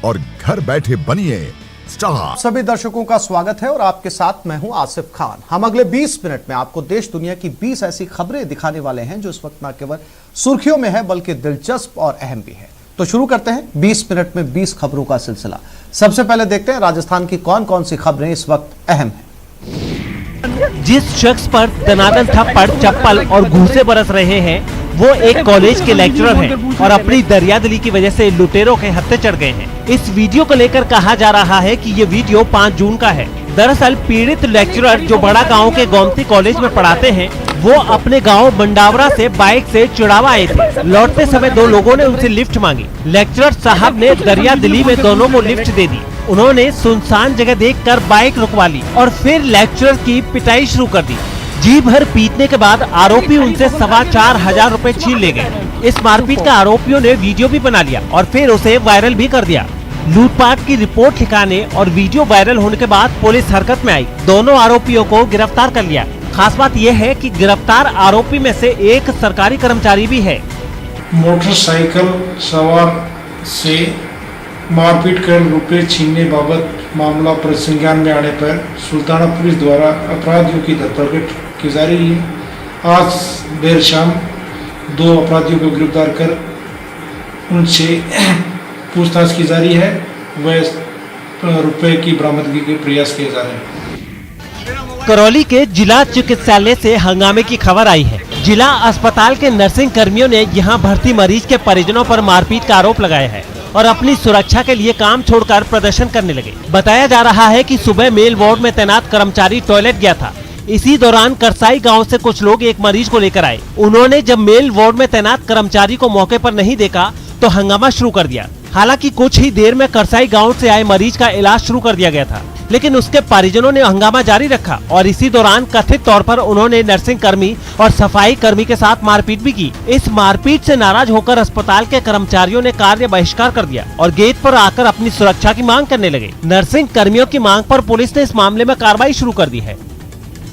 और घर बैठे बनिए स्टार। सभी दर्शकों का स्वागत है और आपके साथ मैं हूं आसिफ खान। हम अगले 20 मिनट में आपको देश दुनिया की 20 ऐसी खबरें दिखाने वाले हैं जो इस वक्त न केवल सुर्खियों में है बल्कि दिलचस्प और अहम भी है। तो शुरू करते हैं 20 मिनट में 20 खबरों का सिलसिला। सबसे पहले देखते हैं राजस्थान की कौन कौन सी खबरें इस वक्त अहम है। जिस शख्स पर दनादन थप्पड़, चप्पल और घूंसे बरस रहे हैं वो एक कॉलेज के लेक्चरर हैं और अपनी दरियादिली की वजह से लुटेरों के हत्थे चढ़ गए हैं। इस वीडियो को लेकर कहा जा रहा है कि ये वीडियो 5 जून का है। दरअसल पीड़ित लेक्चरर जो बड़ा गांव के गोमती कॉलेज में पढ़ाते हैं वो अपने गांव बंडावरा से बाइक से चिड़ावा आए थे। लौटते समय 2 लोगों ने उनसे लिफ्ट मांगी। लेक्चरर साहब ने दरियादिली में दोनों को लिफ्ट दे दी। उन्होंने सुनसान जगह देखकर बाइक रुकवा ली और फिर लेक्चरर की पिटाई शुरू कर दी। जी भर पीटने के बाद आरोपी उनसे 4,500 रुपए छीन ले गए। इस मारपीट का आरोपियों ने वीडियो भी बना लिया और फिर उसे वायरल भी कर दिया। लूटपाट की रिपोर्ट ठिकाने और वीडियो वायरल होने के बाद पुलिस हरकत में आई। दोनों आरोपियों को गिरफ्तार कर लिया। खास बात यह है कि गिरफ्तार आरोपी में से एक सरकारी कर्मचारी भी है। मोटरसाइकिल सवार से मारपीट कर रुपए छीनने बाबत मामला संज्ञान में आने पर सुल्ताना पुलिस द्वारा अपराधियों की धरपकड़ की जा रही है। आज देर शाम 2 अपराधियों को गिरफ्तार कर उनसे पूछताछ की जा रही है। वह रुपए की बरामदगी के प्रयास किए जा रहे हैं। करौली के जिला चिकित्सालय से हंगामे की खबर आई है। जिला अस्पताल के नर्सिंग कर्मियों ने यहां भर्ती मरीज के परिजनों पर मारपीट का आरोप लगाया है और अपनी सुरक्षा के लिए काम छोड़कर प्रदर्शन करने लगे। बताया जा रहा है कि सुबह मेल वार्ड में तैनात कर्मचारी टॉयलेट गया था। इसी दौरान करसाई गांव से कुछ लोग एक मरीज को लेकर आए। उन्होंने जब मेल वार्ड में तैनात कर्मचारी को मौके पर नहीं देखा तो हंगामा शुरू कर दिया। हालांकि कुछ ही देर में करसाई गांव से आए मरीज का इलाज शुरू कर दिया गया था, लेकिन उसके परिजनों ने हंगामा जारी रखा और इसी दौरान कथित तौर पर उन्होंने नर्सिंग कर्मी और सफाई कर्मी के साथ मारपीट भी की। इस मारपीट से नाराज होकर अस्पताल के कर्मचारियों ने कार्य बहिष्कार कर दिया और गेट पर आकर अपनी सुरक्षा की मांग करने लगे। नर्सिंग कर्मियों की मांग पर पुलिस ने इस मामले में कार्रवाई शुरू कर दी है।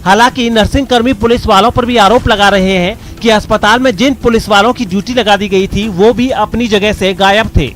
हालांकि नर्सिंग कर्मी पुलिस वालों पर भी आरोप लगा रहे हैं कि अस्पताल में जिन पुलिस वालों की ड्यूटी लगा दी गई थी वो भी अपनी जगह से गायब थे।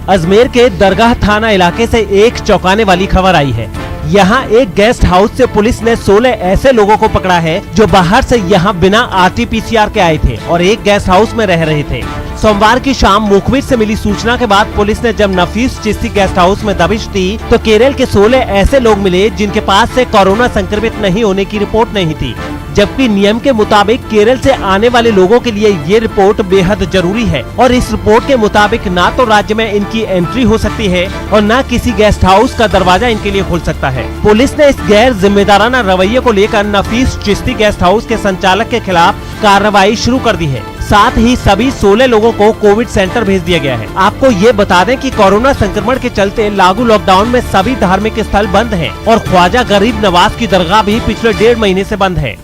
अजमेर के दरगाह थाना इलाके से एक चौंकाने वाली खबर आई है। यहाँ एक गेस्ट हाउस से पुलिस ने 16 ऐसे लोगों को पकड़ा है जो बाहर से यहाँ बिना RT-PCR के आए थे और एक गेस्ट हाउस में रह रहे थे। सोमवार की शाम मुखबिर से मिली सूचना के बाद पुलिस ने जब नफीस चिश्ती गेस्ट हाउस में दबिश दी तो केरल के 16 ऐसे लोग मिले जिनके पास से कोरोना संक्रमित नहीं होने की रिपोर्ट नहीं थी, जबकि नियम के मुताबिक केरल से आने वाले लोगों के लिए ये रिपोर्ट बेहद जरूरी है और इस रिपोर्ट के मुताबिक ना तो राज्य में इनकी एंट्री हो सकती है और न किसी गेस्ट हाउस का दरवाजा इनके लिए खुल सकता है। पुलिस ने इस गैर जिम्मेदाराना रवैये को लेकर नफीस चिश्ती गेस्ट हाउस के संचालक के खिलाफ कार्रवाई शुरू कर दी है। साथ ही सभी 16 लोगों को कोविड सेंटर भेज दिया गया है। आपको ये बता दें कि कोरोना संक्रमण के चलते लागू लॉकडाउन में सभी धार्मिक स्थल बंद हैं और ख्वाजा गरीब नवाज की दरगाह भी पिछले 1.5 महीने से बंद है।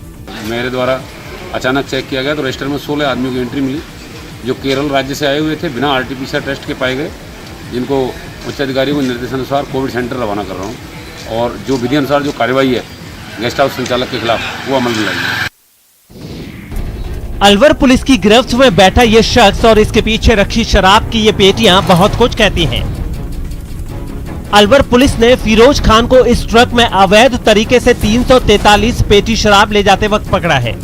मेरे द्वारा अचानक चेक किया गया तो रजिस्टर में 16 आदमियों की एंट्री मिली जो केरल राज्य से आए हुए थे, बिना RT-PCR टेस्ट के पाए गए, जिनको उच्च अधिकारियों के निर्देशानुसार कोविड सेंटर रवाना कर रहा हूँ और जो विधि अनुसार जो कार्रवाई है गेस्ट हाउस संचालक के खिलाफ वो अमल में लाई। अलवर पुलिस की गिरफ्त में बैठा ये शख्स और इसके पीछे रखी शराब की ये पेटियां बहुत कुछ कहती हैं। अलवर पुलिस ने फिरोज खान को इस ट्रक में अवैध तरीके से 343 पेटी शराब ले जाते वक्त पकड़ा है।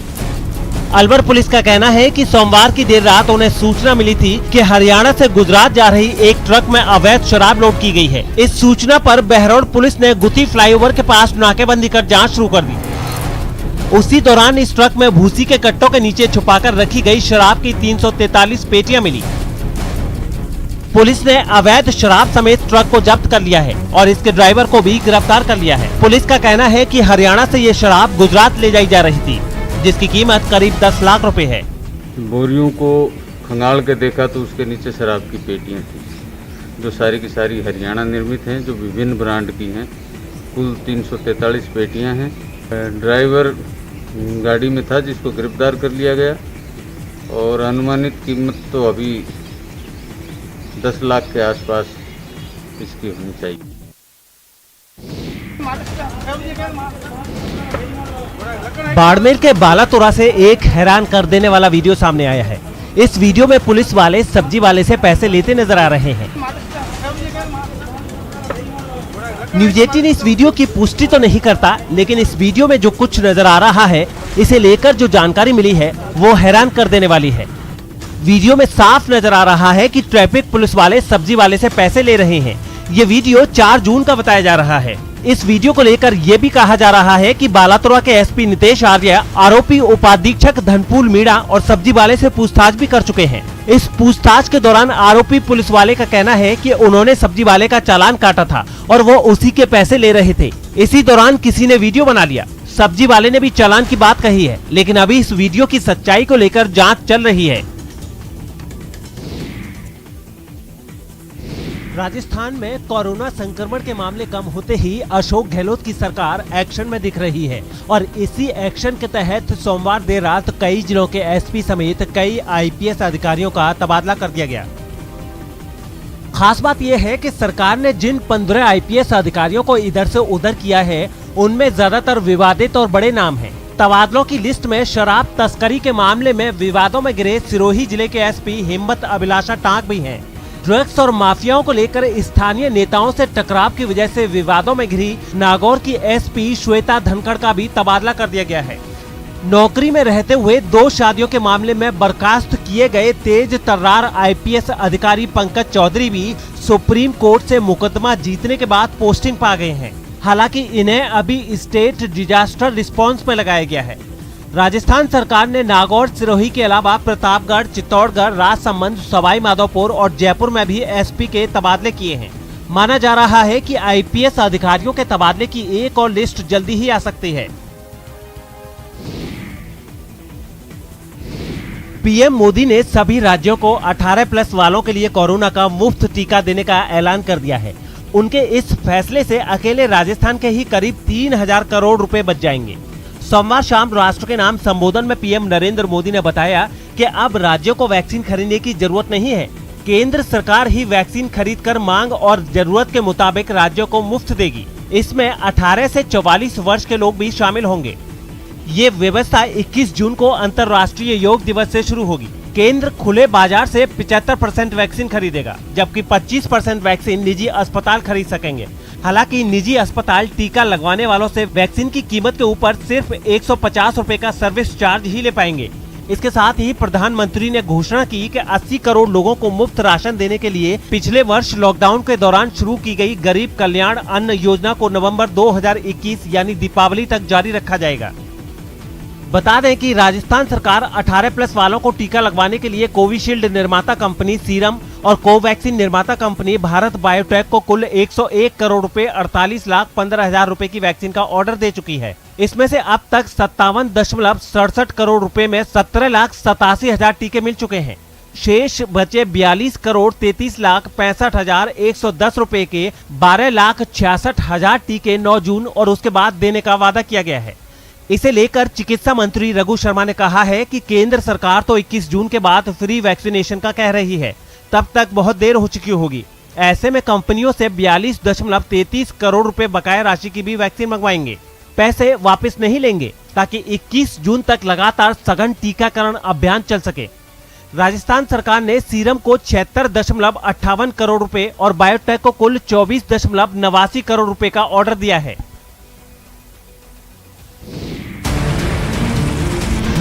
अलवर पुलिस का कहना है कि सोमवार की देर रात उन्हें सूचना मिली थी कि हरियाणा से गुजरात जा रही एक ट्रक में अवैध शराब लोड की गई है। इस सूचना पर बहरौल पुलिस ने गुत्ती फ्लाईओवर के पास नाकेबंदी कर जांच शुरू कर दी। उसी दौरान इस ट्रक में भूसी के कट्टों के नीचे छुपाकर रखी गई शराब की 343 पेटियां मिली। पुलिस ने अवैध शराब समेत ट्रक को जब्त कर लिया है और इसके ड्राइवर को भी गिरफ्तार कर लिया है। पुलिस का कहना है कि हरियाणा से ये शराब गुजरात ले जाई जा रही थी, जिसकी कीमत करीब 10 लाख रुपए है। बोरियों को खंगाल के देखा तो उसके नीचे शराब की पेटियां थी, जो सारी की सारी हरियाणा निर्मित हैं, जो विभिन्न ब्रांड की हैं। कुल 343 पेटियां हैं। ड्राइवर गाड़ी में था जिसको गिरफ्तार कर लिया गया और अनुमानित कीमत तो अभी 10 लाख के आसपास इसकी होनी चाहिए। बाड़मेर के बालातोरा से एक हैरान कर देने वाला वीडियो सामने आया है। इस वीडियो में पुलिस वाले सब्जी वाले से पैसे लेते नजर आ रहे हैं। न्यूज 18 इस वीडियो की पुष्टि तो नहीं करता, लेकिन इस वीडियो में जो कुछ नजर आ रहा है, इसे लेकर जो जानकारी मिली है वो हैरान कर देने वाली है। वीडियो में साफ नजर आ रहा है कि ट्रैफिक पुलिस वाले सब्जी वाले से पैसे ले रहे हैं। ये वीडियो 4 जून का बताया जा रहा है। इस वीडियो को लेकर ये भी कहा जा रहा है कि बालातोरा के एसपी नितेश आर्य आरोपी उपाधीक्षक धनपुल मीणा और सब्जी वाले से पूछताछ भी कर चुके हैं। इस पूछताछ के दौरान आरोपी पुलिस वाले का कहना है कि उन्होंने सब्जी वाले का चालान काटा था और वो उसी के पैसे ले रहे थे। इसी दौरान किसी ने वीडियो बना लिया। सब्जी वाले ने भी चालान की बात कही है, लेकिन अभी इस वीडियो की सच्चाई को लेकर जाँच चल रही है। राजस्थान में कोरोना संक्रमण के मामले कम होते ही अशोक गहलोत की सरकार एक्शन में दिख रही है और इसी एक्शन के तहत सोमवार देर रात कई जिलों के एसपी समेत कई आईपीएस अधिकारियों का तबादला कर दिया गया। खास बात यह है कि सरकार ने जिन 15 आईपीएस अधिकारियों को इधर से उधर किया है, उनमें ज्यादातर विवादित और बड़े नाम हैं। तबादलों की लिस्ट में शराब तस्करी के मामले में विवादों में घिरे सिरोही जिले के एसपी हिम्मत अभिलाषा टांक भी हैं। ड्रग्स और माफियाओं को लेकर स्थानीय नेताओं से टकराव की वजह से विवादों में घिरी नागौर की एसपी श्वेता धनखड़ का भी तबादला कर दिया गया है। नौकरी में रहते हुए 2 शादियों के मामले में बर्खास्त किए गए तेज तर्रार आईपीएस अधिकारी पंकज चौधरी भी सुप्रीम कोर्ट से मुकदमा जीतने के बाद पोस्टिंग पा गए हैं। हालांकि इन्हें अभी स्टेट डिजास्टर रिस्पांस में लगाया गया है। राजस्थान सरकार ने नागौर, सिरोही के अलावा प्रतापगढ़, चित्तौड़गढ़, राजसमंद, सवाई माधोपुर और जयपुर में भी एसपी के तबादले किए हैं। माना जा रहा है कि आईपीएस अधिकारियों के तबादले की एक और लिस्ट जल्दी ही आ सकती है। पीएम मोदी ने सभी राज्यों को 18+ वालों के लिए कोरोना का मुफ्त टीका देने का ऐलान कर दिया है। उनके इस फैसले से अकेले राजस्थान के ही करीब 3000 करोड़ रुपए बच जाएंगे। सोमवार शाम राष्ट्र के नाम संबोधन में पीएम नरेंद्र मोदी ने बताया कि अब राज्यों को वैक्सीन खरीदने की जरूरत नहीं है। केंद्र सरकार ही वैक्सीन खरीदकर मांग और जरूरत के मुताबिक राज्यों को मुफ्त देगी। इसमें 18 से 44 वर्ष के लोग भी शामिल होंगे। ये व्यवस्था 21 जून को अंतर्राष्ट्रीय योग दिवस से शुरू होगी। केंद्र खुले बाजार से 75% वैक्सीन खरीदेगा, जबकि 25% वैक्सीन निजी अस्पताल खरीद सकेंगे। हालांकि निजी अस्पताल टीका लगवाने वालों से वैक्सीन की कीमत के ऊपर सिर्फ 150 रुपए का सर्विस चार्ज ही ले पाएंगे। इसके साथ ही प्रधानमंत्री ने घोषणा की कि 80 करोड़ लोगों को मुफ्त राशन देने के लिए पिछले वर्ष लॉकडाउन के दौरान शुरू की गई गरीब कल्याण अन्न योजना को नवंबर 2021 यानी दीपावली तक जारी रखा जाएगा। बता दें कि राजस्थान सरकार 18+ वालों को टीका लगवाने के लिए कोविशील्ड निर्माता कंपनी सीरम और कोवैक्सीन निर्माता कंपनी भारत बायोटेक को कुल 101 करोड़ रुपए 48,15,000 रुपए की वैक्सीन का ऑर्डर दे चुकी है। इसमें से अब तक 57.67 करोड़ रुपए में 17,87,000 टीके मिल चुके हैं। शेष बचे 42 करोड़ 33,65,110 रुपए के 12,66,000 टीके 9 जून और उसके बाद देने का वादा किया गया है। इसे लेकर चिकित्सा मंत्री रघु शर्मा ने कहा है कि केंद्र सरकार तो 21 जून के बाद फ्री वैक्सीनेशन का कह रही है, तब तक बहुत देर हो चुकी होगी। ऐसे में कंपनियों से 42.33 करोड़ रुपए बकाया राशि की भी वैक्सीन मंगवाएंगे। पैसे वापस नहीं लेंगे ताकि 21 जून तक लगातार सघन टीकाकरण अभियान चल सके। राजस्थान सरकार ने सीरम को 76.58 करोड़ रुपए और बायोटेक को कुल 24.89 करोड़ रुपए का ऑर्डर दिया है।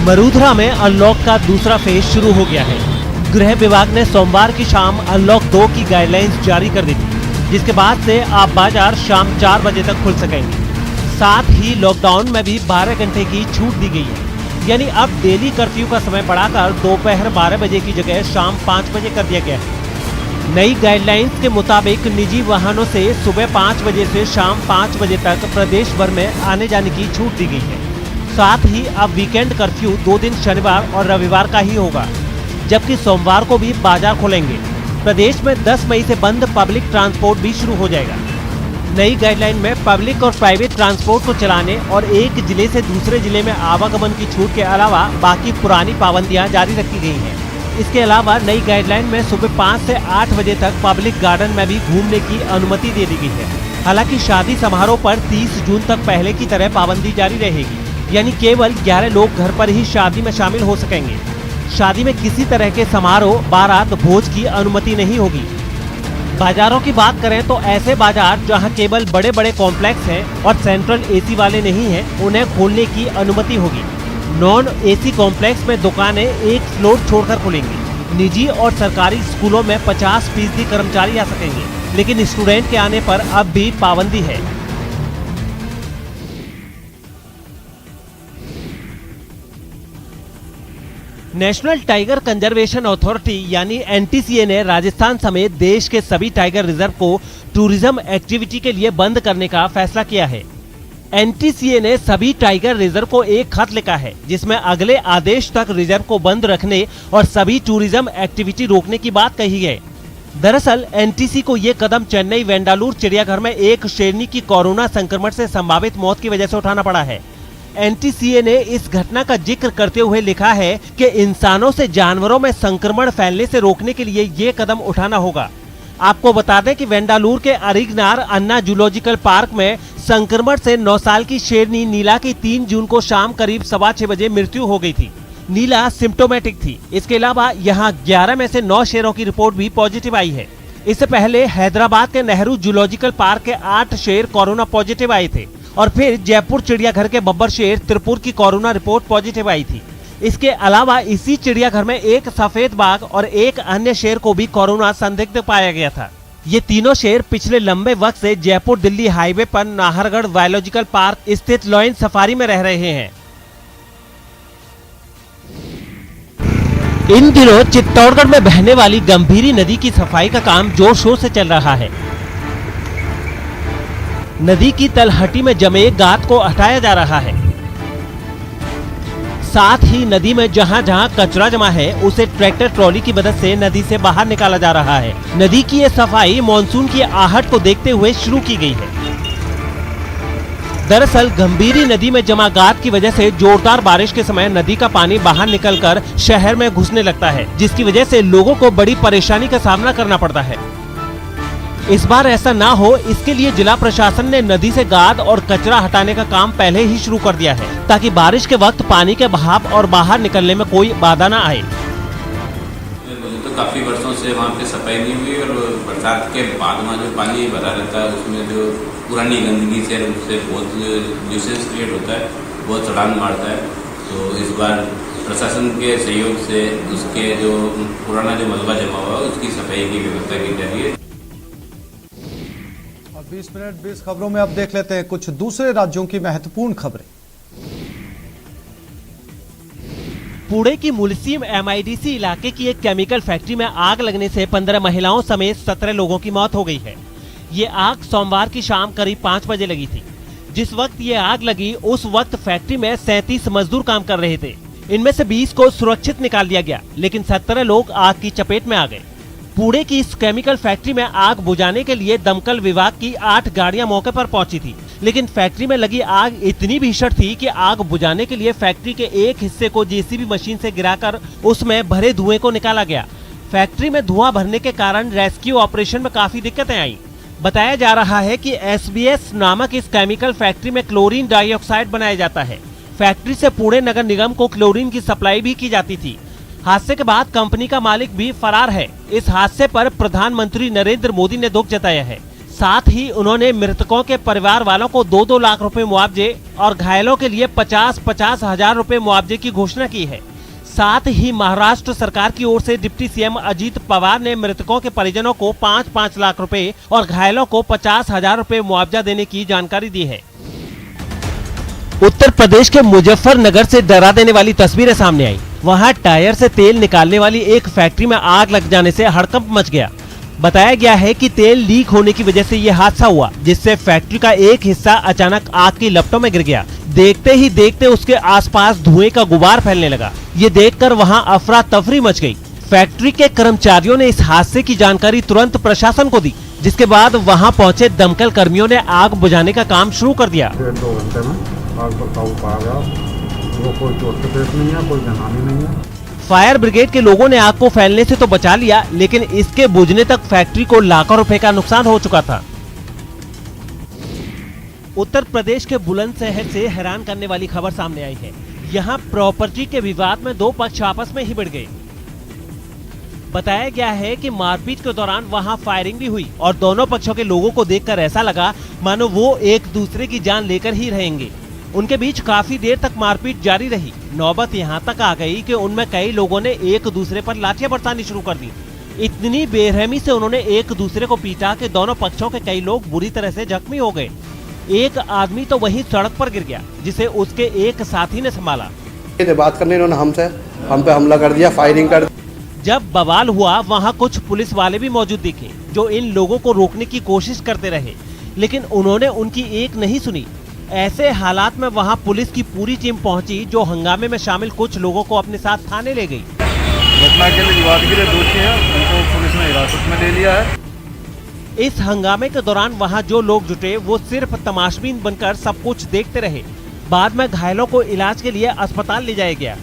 मरूधरा में अनलॉक का दूसरा फेज शुरू हो गया है। गृह विभाग ने सोमवार की शाम अनलॉक 2 की गाइडलाइंस जारी कर दी थी, जिसके बाद से आप बाजार शाम 4 बजे तक खुल सकेंगे। साथ ही लॉकडाउन में भी 12 घंटे की छूट दी गई है, यानी अब डेली कर्फ्यू का समय बढ़ाकर दोपहर 12 बजे की जगह शाम 5 बजे कर दिया गया है। नई गाइडलाइंस के मुताबिक निजी वाहनों से सुबह 5 बजे से शाम 5 बजे तक प्रदेश भर में आने जाने की छूट दी गई है। साथ ही अब वीकेंड कर्फ्यू 2 दिन शनिवार और रविवार का ही होगा, जबकि सोमवार को भी बाजार खोलेंगे। प्रदेश में 10 मई से बंद पब्लिक ट्रांसपोर्ट भी शुरू हो जाएगा। नई गाइडलाइन में पब्लिक और प्राइवेट ट्रांसपोर्ट को चलाने और एक जिले से दूसरे जिले में आवागमन की छूट के अलावा बाकी पुरानी पाबंदियां जारी रखी गई हैं। इसके अलावा नई गाइडलाइन में सुबह 5 से 8 बजे तक पब्लिक गार्डन में भी घूमने की अनुमति दे दी गई है। हालांकि शादी समारोह पर 30 जून तक पहले की तरह पाबंदी जारी रहेगी, यानी केवल 11 लोग घर पर ही शादी में शामिल हो सकेंगे। शादी में किसी तरह के समारोह, बारात, भोज की अनुमति नहीं होगी। बाजारों की बात करें तो ऐसे बाजार जहां केवल बड़े बड़े कॉम्प्लेक्स हैं और सेंट्रल एसी वाले नहीं हैं, उन्हें खोलने की अनुमति होगी। नॉन एसी कॉम्प्लेक्स में दुकानें एक फ्लोर छोड़कर खुलेंगी। निजी और सरकारी स्कूलों में 50% कर्मचारी आ सकेंगे, लेकिन स्टूडेंट के आने पर अब भी पाबंदी है। नेशनल टाइगर कंजर्वेशन अथॉरिटी यानी एनटीसीए ने राजस्थान समेत देश के सभी टाइगर रिजर्व को टूरिज्म एक्टिविटी के लिए बंद करने का फैसला किया है। एनटीसीए ने सभी टाइगर रिजर्व को एक खत लिखा है, जिसमें अगले आदेश तक रिजर्व को बंद रखने और सभी टूरिज्म एक्टिविटी रोकने की बात कही है। दरअसल एनटीसी को ये कदम चेन्नई वेंडालूर चिड़ियाघर में एक शेरनी की कोरोना संक्रमण से संभावित मौत की वजह से उठाना पड़ा है। एनटीसीए ने इस घटना का जिक्र करते हुए लिखा है कि इंसानों से जानवरों में संक्रमण फैलने से रोकने के लिए ये कदम उठाना होगा। आपको बता दें कि वेंडालूर के अरिगनार अन्ना जूलॉजिकल पार्क में संक्रमण से 9 साल की शेरनी नीला की 3 जून को शाम करीब 6:15 बजे मृत्यु हो गई थी। नीला सिम्टोमेटिक थी। इसके अलावा यहाँ 11 में से 9 शेरों की रिपोर्ट भी पॉजिटिव आई है। इससे पहले हैदराबाद के नेहरू जूलॉजिकल पार्क के 8 शेर कोरोना पॉजिटिव आए थे और फिर जयपुर चिड़ियाघर के बब्बर शेर त्रिपुर की कोरोना रिपोर्ट पॉजिटिव आई थी। इसके अलावा इसी चिड़ियाघर में एक सफेद बाघ और एक अन्य शेर को भी कोरोना संदिग्ध पाया गया था। ये तीनों शेर पिछले लंबे वक्त से जयपुर दिल्ली हाईवे पर नाहरगढ़ बायोलॉजिकल पार्क स्थित लॉयन सफारी में रह रहे हैं। इन दिनों चित्तौड़गढ़ में बहने वाली गंभीरी नदी की सफाई का काम जोर शोर से चल रहा है। नदी की तलहटी में जमे गाद को हटाया जा रहा है। साथ ही नदी में जहां जहां कचरा जमा है उसे ट्रैक्टर ट्रॉली की मदद से नदी से बाहर निकाला जा रहा है। नदी की ये सफाई मानसून की आहट को देखते हुए शुरू की गई है। दरअसल गंभीरी नदी में जमा गाद की वजह से जोरदार बारिश के समय नदी का पानी बाहर निकलकर शहर में घुसने लगता है, जिसकी वजह से लोगों को बड़ी परेशानी का सामना करना पड़ता है। इस बार ऐसा ना हो, इसके लिए जिला प्रशासन ने नदी से गाद और कचरा हटाने का काम पहले ही शुरू कर दिया है, ताकि बारिश के वक्त पानी के बहाव और बाहर निकलने में कोई बाधा न आए। तो काफ़ी वर्षों से वहाँ पे सफाई नहीं हुई और बरसात के बाद में जो पानी भरा रहता है उसमें जो पुरानी गंदगी से उससे बहुत न्यूसेंस क्रिएट होता है, बहुत सड़ान मारता है। तो इस बार प्रशासन के सहयोग से उसके जो पुराना जो मलबा जमा हुआ उसकी सफाई की व्यवस्था की जा रही है। 20 मिनट 20 खबरों में अब देख लेते हैं कुछ दूसरे राज्यों की महत्वपूर्ण खबरें। पुणे की मुलसीम एमआईडीसी इलाके की एक केमिकल फैक्ट्री में आग लगने से 15 महिलाओं समेत 17 लोगों की मौत हो गई है। ये आग सोमवार की शाम करीब 5 बजे लगी थी। जिस वक्त ये आग लगी उस वक्त फैक्ट्री में 37 मजदूर काम कर रहे थे। इनमें से 20 को सुरक्षित निकाल दिया गया, लेकिन 17 लोग आग की चपेट में आ गए। पुणे की इस केमिकल फैक्ट्री में आग बुझाने के लिए दमकल विभाग की 8 गाड़ियां मौके पर पहुंची थी, लेकिन फैक्ट्री में लगी आग इतनी भीषण थी कि आग बुझाने के लिए फैक्ट्री के एक हिस्से को जेसीबी मशीन से गिराकर उसमें भरे धुएं को निकाला गया। फैक्ट्री में धुआं भरने के कारण रेस्क्यू ऑपरेशन में काफी दिक्कतें आई। बताया जा रहा है कि SBS नामक इस केमिकल फैक्ट्री में क्लोरीन डाइऑक्साइड बनाया जाता है। फैक्ट्री से पुणे नगर निगम को क्लोरीन की सप्लाई भी की जाती थी। हादसे के बाद कंपनी का मालिक भी फरार है। इस हादसे पर प्रधानमंत्री नरेंद्र मोदी ने दुख जताया है। साथ ही उन्होंने मृतकों के परिवार वालों को 2-2 लाख रुपए मुआवजे और घायलों के लिए 50-50 हजार रुपए मुआवजे की घोषणा की है। साथ ही महाराष्ट्र सरकार की ओर से डिप्टी सीएम अजीत पवार ने मृतकों के परिजनों को 5-5 लाख रुपए और घायलों को 50,000 रुपए मुआवजा देने की जानकारी दी है। उत्तर प्रदेश के मुजफ्फरनगर से डरा देने वाली तस्वीरें सामने आई। वहां टायर से तेल निकालने वाली एक फैक्ट्री में आग लग जाने से हड़कंप मच गया। बताया गया है कि तेल लीक होने की वजह से यह हादसा हुआ, जिससे फैक्ट्री का एक हिस्सा अचानक आग की लपटों में गिर गया। देखते ही देखते उसके आसपास धुएं का गुबार फैलने लगा। ये देखकर वहां अफरा तफरी मच गई। फैक्ट्री के कर्मचारियों ने इस हादसे की जानकारी तुरंत प्रशासन को दी, जिसके बाद वहां पहुंचे दमकल कर्मियों ने आग बुझाने का काम शुरू कर दिया। 2 घंटे में आग पर काबू पा गया। वो कोई चोट चपेट नहीं है, कोई जनहानि नहीं है। फायर ब्रिगेड के लोगों ने आग को फैलने से तो बचा लिया, लेकिन इसके बुझने तक फैक्ट्री को लाखों रुपए का नुकसान हो चुका था। उत्तर प्रदेश के बुलंदशहर से हैरान करने वाली खबर सामने आई है। यहाँ प्रॉपर्टी के विवाद में दो पक्ष आपस में ही भिड़ गए। बताया गया है कि मारपीट के दौरान वहां फायरिंग भी हुई और दोनों पक्षों के लोगों को देखकर ऐसा लगा मानो वो एक दूसरे की जान लेकर ही रहेंगे। उनके बीच काफी देर तक मारपीट जारी रही। नौबत यहां तक आ गई कि उनमें कई लोगों ने एक दूसरे पर लाठियां बरसानी शुरू कर दी। इतनी बेरहमी से उन्होंने एक दूसरे को पीटा कि दोनों पक्षों के कई लोग बुरी तरह से जख्मी हो गए। एक आदमी तो वहीं सड़क पर गिर गया, जिसे उसके एक साथी ने संभाला। बात करने इन्होंने हम पे हमला कर दिया, फायरिंग कर। जब बवाल हुआ वहां कुछ पुलिस वाले भी मौजूद दिखे जो इन लोगों को रोकने की कोशिश करते रहे, लेकिन उन्होंने उनकी एक नहीं सुनी। ऐसे हालात में वहां पुलिस की पूरी टीम पहुंची, जो हंगामे में शामिल कुछ लोगों को अपने साथ थाने ले गई। घटना के लिए विवाद के लिए दोषी है, उनको पुलिस ने हिरासत में ले लिया है। इस हंगामे के दौरान वहां जो लोग जुटे वो सिर्फ तमाशबीन बनकर सब कुछ देखते रहे। बाद में घायलों को इलाज के लिए अस्पताल ले जाया गया।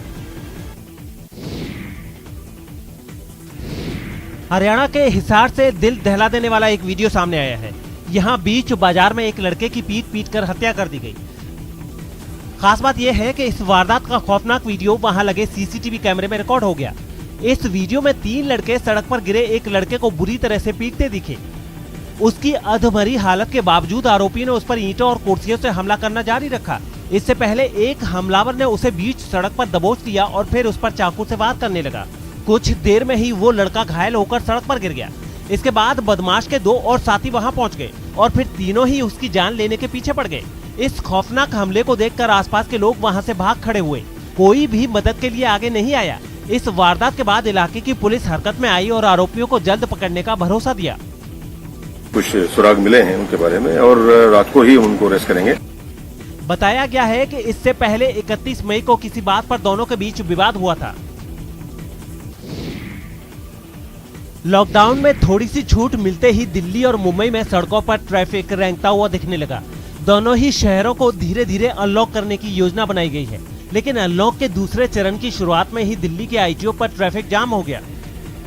हरियाणा के हिसार से दिल दहला देने वाला एक वीडियो सामने आया है। यहाँ बीच बाजार में एक लड़के की पीट कर हत्या कर दी गई। खास बात यह है कि इस वारदात का खौफनाक वीडियो वहां लगे सीसीटीवी कैमरे में रिकॉर्ड हो गया। इस वीडियो में 3 लड़के सड़क पर गिरे एक लड़के को बुरी तरह से पीटते दिखे। उसकी अधमरी हालत के बावजूद आरोपी ने उस पर ईंटों और कुर्सियों से हमला करना जारी रखा। इससे पहले एक हमलावर ने उसे बीच सड़क पर दबोच दिया और फिर उस पर चाकू से वार करने लगा। कुछ देर में ही वो लड़का घायल होकर सड़क पर गिर गया। इसके बाद बदमाश के 2 और साथी वहां पहुंच गए और फिर तीनों ही उसकी जान लेने के पीछे पड़ गए। इस खौफनाक हमले को देखकर आसपास के लोग वहां से भाग खड़े हुए। कोई भी मदद के लिए आगे नहीं आया। इस वारदात के बाद इलाके की पुलिस हरकत में आई और आरोपियों को जल्द पकड़ने का भरोसा दिया। कुछ सुराग मिले हैं उनके बारे में और रात को ही उनको अरेस्ट करेंगे। बताया गया है कि इससे पहले 31 मई को किसी बात पर दोनों के बीच विवाद हुआ था। लॉकडाउन में थोड़ी सी छूट मिलते ही दिल्ली और मुंबई में सड़कों पर ट्रैफिक रेंगता हुआ दिखने लगा। दोनों ही शहरों को धीरे धीरे अनलॉक करने की योजना बनाई गई है, लेकिन अनलॉक के दूसरे चरण की शुरुआत में ही दिल्ली के आईटीओ पर ट्रैफिक जाम हो गया।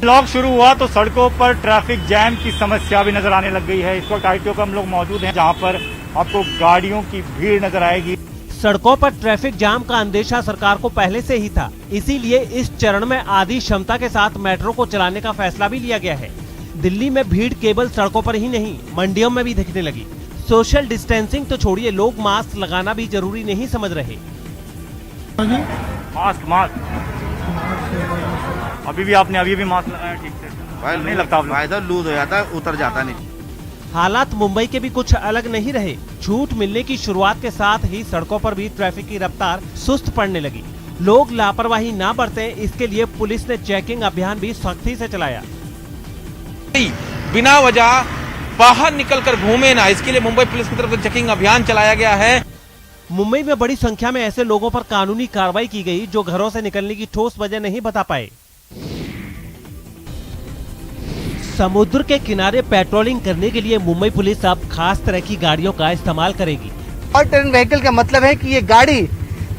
लॉक शुरू हुआ तो सड़कों पर ट्रैफिक जैम की समस्या भी नजर आने लग गई है। इस वक्त आईटीओ पर हम लोग मौजूद हैं, जहां पर आपको गाड़ियों की भीड़ नजर आएगी। सड़कों पर ट्रैफिक जाम का अंदेशा सरकार को पहले से ही था, इसीलिए इस चरण में आधी क्षमता के साथ मेट्रो को चलाने का फैसला भी लिया गया है। दिल्ली में भीड़ केवल सड़कों पर ही नहीं, मंडियों में भी दिखने लगी। सोशल डिस्टेंसिंग तो छोड़िए, लोग मास्क लगाना भी जरूरी नहीं समझ रहे। मास्क अभी भी मास्क लगाया ठीक से नहीं लगता, फायदा लूज हो जाता, उतर जाता नहीं। हालात मुंबई के भी कुछ अलग नहीं रहे। छूट मिलने की शुरुआत के साथ ही सड़कों पर भी ट्रैफिक की रफ्तार सुस्त पड़ने लगी। लोग लापरवाही ना बरतें, इसके लिए पुलिस ने चेकिंग अभियान भी सख्ती से चलाया। बिना वजह बाहर निकलकर घूमे ना, इसके लिए मुंबई पुलिस की तरफ से चेकिंग अभियान चलाया गया है। मुंबई में बड़ी संख्या में ऐसे लोगों पर कानूनी कार्रवाई की गई जो घरों से निकलने की ठोस वजह नहीं बता पाए। समुद्र के किनारे पेट्रोलिंग करने के लिए मुंबई पुलिस अब खास तरह की गाड़ियों का इस्तेमाल करेगी। ऑल टेरेन व्हीकल का मतलब है कि ये गाड़ी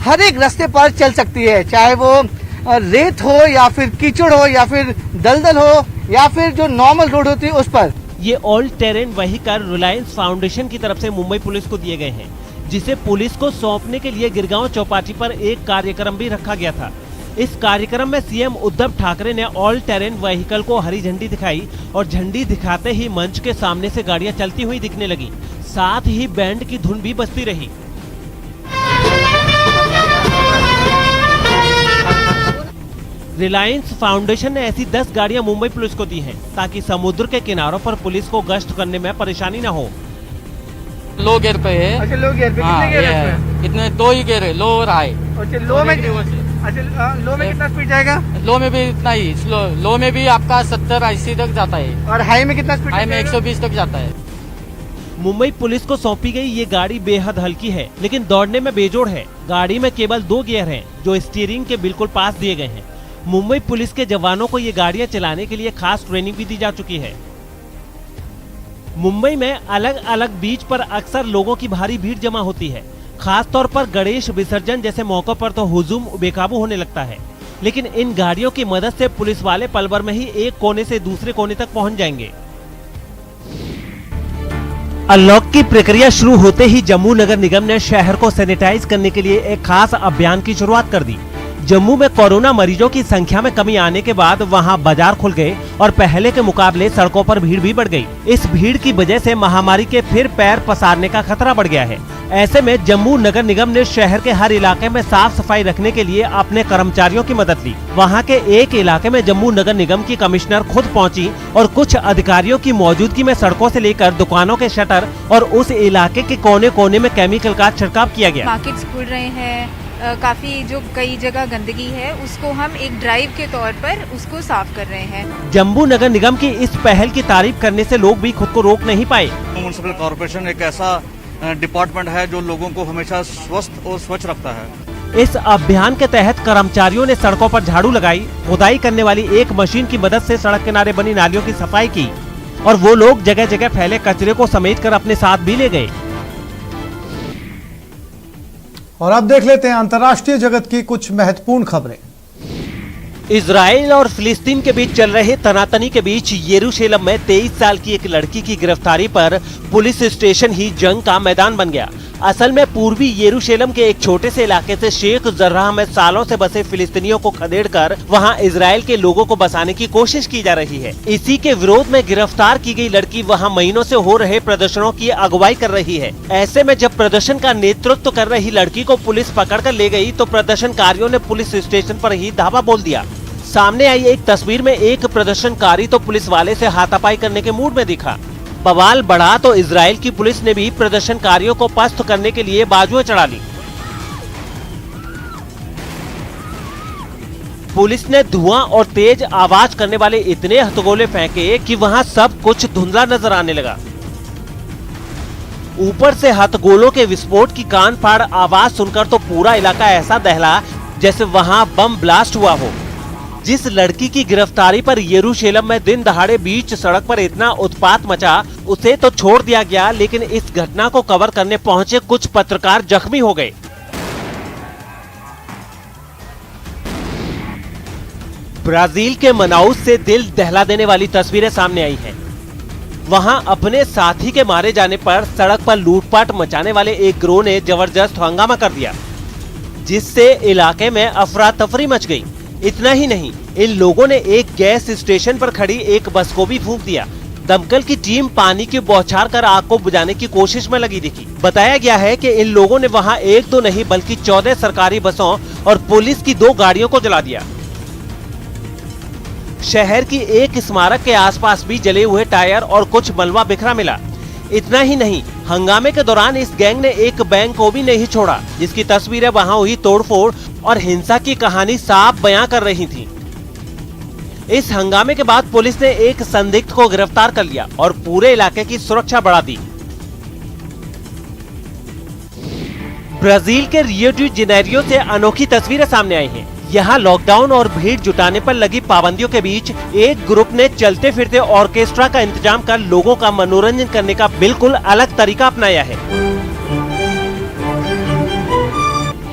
हर एक रास्ते पर चल सकती है, चाहे वो रेत हो या फिर कीचड़ हो या फिर दलदल हो या फिर जो नॉर्मल रोड होती है उस पर। ये all terrain vehicle Reliance foundation की तरफ से मुंबई पुलिस को दिए गए हैं, जिसे पुलिस को सौंपने के लिए गिरगांव चौपाटी पर एक कार्यक्रम भी रखा गया था। इस कार्यक्रम में सीएम उद्धव ठाकरे ने ऑल टेरेन व्हीकल को हरी झंडी दिखाई और झंडी दिखाते ही मंच के सामने से गाड़ियां चलती हुई दिखने लगी। साथ ही बैंड की धुन भी बजती रही। रिलायंस फाउंडेशन ने ऐसी 10 गाड़ियां मुंबई पुलिस को दी हैं, ताकि समुद्र के किनारों पर पुलिस को गश्त करने में परेशानी न हो। लो गियर पे है। अच्छा, लो गियर पे कितने गियर है? कितने? 2 ही गियर है, लो और हाई। अच्छा, लो में कितना स्पीड जाएगा? लो में भी इतना ही, लो में भी आपका 70-80 तक जाता है। और हाई में कितना स्पीड? हाई में 120 तक जाता है। मुंबई पुलिस को सौंपी गई ये गाड़ी बेहद हल्की है, लेकिन दौड़ने में बेजोड़ है। गाड़ी में केवल 2 गियर हैं, जो स्टीयरिंग के बिल्कुल पास दिए गए हैं। मुंबई पुलिस के जवानों को ये गाड़ियां चलाने के लिए खास ट्रेनिंग भी दी जा चुकी है। मुंबई में अलग अलग बीच पर अक्सर लोगों की भारी भीड़ जमा होती है। खास तौर पर गणेश विसर्जन जैसे मौकों पर तो हुजूम बेकाबू होने लगता है, लेकिन इन गाड़ियों की मदद से पुलिस वाले पल भर में ही एक कोने से दूसरे कोने तक पहुंच जाएंगे। अनलॉक की प्रक्रिया शुरू होते ही जम्मू नगर निगम ने शहर को सैनिटाइज करने के लिए एक खास अभियान की शुरुआत कर दी। जम्मू में कोरोना मरीजों की संख्या में कमी आने के बाद वहां बाजार खुल गए और पहले के मुकाबले सड़कों पर भीड़ भी बढ़ गई। इस भीड़ की वजह से महामारी के फिर पैर पसारने का खतरा बढ़ गया है। ऐसे में जम्मू नगर निगम ने शहर के हर इलाके में साफ सफाई रखने के लिए अपने कर्मचारियों की मदद ली। वहां के एक इलाके में जम्मू नगर निगम की कमिश्नर खुद पहुंची और कुछ अधिकारियों की मौजूदगी में सड़कों से लेकर दुकानों के शटर और उस इलाके के कोने कोने में केमिकल का छिड़काव किया गया। मार्केट्स खुल रहे हैं, काफी जो कई जगह गंदगी है उसको हम एक ड्राइव के तौर पर उसको साफ कर रहे हैं। जम्मू नगर निगम की इस पहल की तारीफ करने से लोग भी खुद को रोक नहीं पाए। म्युनिसिपल कॉर्पोरेशन एक ऐसा डिपार्टमेंट है जो लोगों को हमेशा स्वस्थ और स्वच्छ रखता है। इस अभियान के तहत कर्मचारियों ने सड़कों पर झाड़ू लगाई, खुदाई करने वाली एक मशीन की मदद से सड़क किनारे बनी नालियों की सफाई की और वो लोग जगह जगह फैले कचरे को समेटकर अपने साथ भी ले गए। और अब देख लेते हैं अंतर्राष्ट्रीय जगत की कुछ महत्वपूर्ण खबरें। इजराइल और फिलिस्तीन के बीच चल रहे तनातनी के बीच यरूशलेम में 23 साल की एक लड़की की गिरफ्तारी पर पुलिस स्टेशन ही जंग का मैदान बन गया। असल में पूर्वी यरूशलेम के एक छोटे से इलाके से शेख जर्राह में सालों से बसे फिलिस्तीनियों को खदेड़कर वहां इजराइल के लोगों को बसाने की कोशिश की जा रही है। इसी के विरोध में गिरफ्तार की गई लड़की वहां महीनों से हो रहे प्रदर्शनों की अगुवाई कर रही है। ऐसे में जब प्रदर्शन का नेतृत्व कर रही लड़की को पुलिस पकड़कर ले गई तो प्रदर्शनकारियों ने पुलिस स्टेशन पर ही धावा बोल दिया। सामने आई एक तस्वीर में एक प्रदर्शनकारी तो पुलिस वाले से हाथापाई करने के मूड में दिखा। बवाल बढ़ा तो इजराइल की पुलिस ने भी प्रदर्शनकारियों को पस्त करने के लिए बाजुएं चढ़ा ली। पुलिस ने धुआं और तेज आवाज करने वाले इतने हथगोले फेंके कि वहां सब कुछ धुंधला नजर आने लगा। ऊपर से हथगोलों के विस्फोट की कान फाड़ आवाज सुनकर तो पूरा इलाका ऐसा दहला जैसे वहां बम ब्लास्ट हुआ हो। जिस लड़की की गिरफ्तारी पर यरूशलेम में दिन दहाड़े बीच सड़क पर इतना उत्पात मचा, उसे तो छोड़ दिया गया, लेकिन इस घटना को कवर करने पहुंचे कुछ पत्रकार जख्मी हो गए। ब्राजील के मनाउस से दिल दहला देने वाली तस्वीरें सामने आई हैं। वहां अपने साथी के मारे जाने पर सड़क पर लूटपाट मचाने वाले एक गिरोह ने जबरदस्त हंगामा कर दिया, जिससे इलाके में अफरा तफरी मच गई। इतना ही नहीं, इन लोगों ने एक गैस स्टेशन पर खड़ी एक बस को भी फूंक दिया। दमकल की टीम पानी की बौछार कर आग को बुझाने की कोशिश में लगी दिखी। बताया गया है कि इन लोगों ने वहां एक दो नहीं बल्कि 14 सरकारी बसों और पुलिस की 2 गाड़ियों को जला दिया। शहर की एक स्मारक के आसपास भी जले हुए टायर और कुछ मलबा बिखरा मिला। इतना ही नहीं, हंगामे के दौरान इस गैंग ने एक बैंक को भी नहीं छोड़ा, जिसकी तस्वीरें वहां हुई तोड़फोड़ और हिंसा की कहानी साफ बयां कर रही थी। इस हंगामे के बाद पुलिस ने एक संदिग्ध को गिरफ्तार कर लिया और पूरे इलाके की सुरक्षा बढ़ा दी। ब्राजील के रियो डी जेनेरियो से अनोखी तस्वीरें सामने आई हैं। यहाँ लॉकडाउन और भीड़ जुटाने पर लगी पाबंदियों के बीच एक ग्रुप ने चलते फिरते ऑर्केस्ट्रा का इंतजाम कर लोगों का मनोरंजन करने का बिल्कुल अलग तरीका अपनाया है।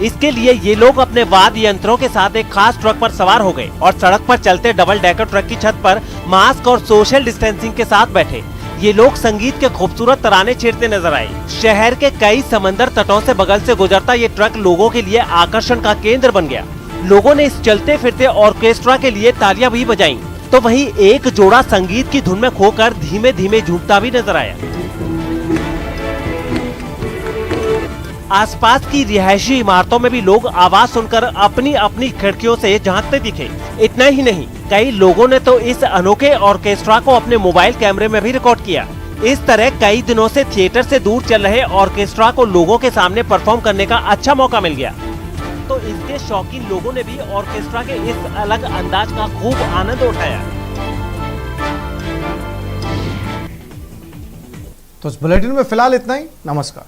इसके लिए ये लोग अपने वाद्य यंत्रों के साथ एक खास ट्रक पर सवार हो गए और सड़क पर चलते डबल डेकर ट्रक की छत पर मास्क और सोशल डिस्टेंसिंग के साथ बैठे। ये लोग संगीत के खूबसूरत तराने छेड़ते नजर आए। शहर के कई समंदर तटों से बगल से गुजरता ये ट्रक लोगों के लिए आकर्षण का केंद्र बन गया। लोगों ने इस चलते फिरते ऑर्केस्ट्रा के लिए तालियां भी बजाईं, तो वहीं एक जोड़ा संगीत की धुन में खोकर धीमे धीमे झूमता भी नजर आया। आसपास की रिहायशी इमारतों में भी लोग आवाज सुनकर अपनी अपनी खिड़कियों से झांकते दिखे। इतना ही नहीं, कई लोगों ने तो इस अनोखे ऑर्केस्ट्रा को अपने मोबाइल कैमरे में भी रिकॉर्ड किया। इस तरह कई दिनों से थिएटर से दूर चल रहे ऑर्केस्ट्रा को लोगों के सामने परफॉर्म करने का अच्छा मौका मिल गया। तो इसके शौकीन लोगों ने भी ऑर्केस्ट्रा के इस अलग अंदाज का खूब आनंद उठाया। तो इस बुलेटिन में फिलहाल इतना ही। नमस्कार।